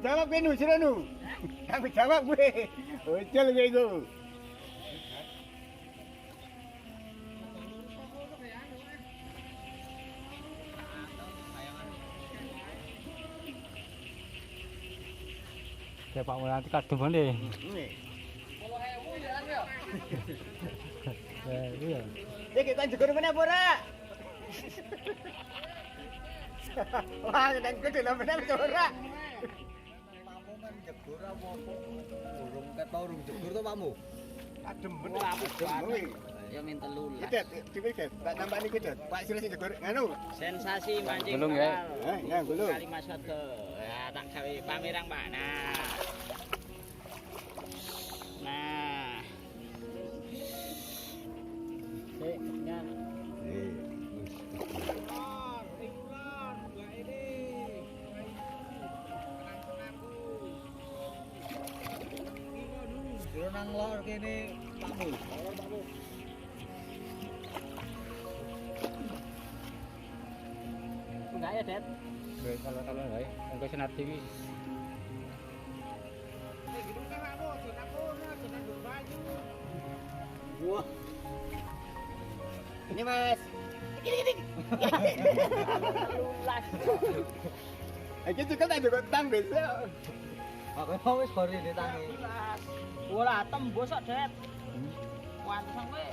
Jawab gue nu, sira nu. Aku jawab gue. Ojol gue iku. Ya Pak Mulyanti kadung ngene. Nggih. 10.000 ya ya. Iya. Iki kita jegur meneh apa ora? Wah, nek kudu lho meneh ora. Pamu men jegur apa urung keto urung jegur to Pakmu? Adem bener. Adem. Ya min 13. Kita dhewe tak tambani kita. Pak Sira sing jegur nganu. Sensasi mancing Gulung ya. Bawal. Ya, gulung. Kalimassada. Ya tak gawe pamirang Pak. Nah. Sik, nyan. Nang lor kene Pakmu. Pakmu. Enggak ya, Det? Wis kalau wae. Engko sinar TV. Wah. Ini Mas. Gini. Lulas. Iki juga tak juga tang besok. Aku mau wis bari ditangi. Ora tembus kok, Det. Wantesan kowe.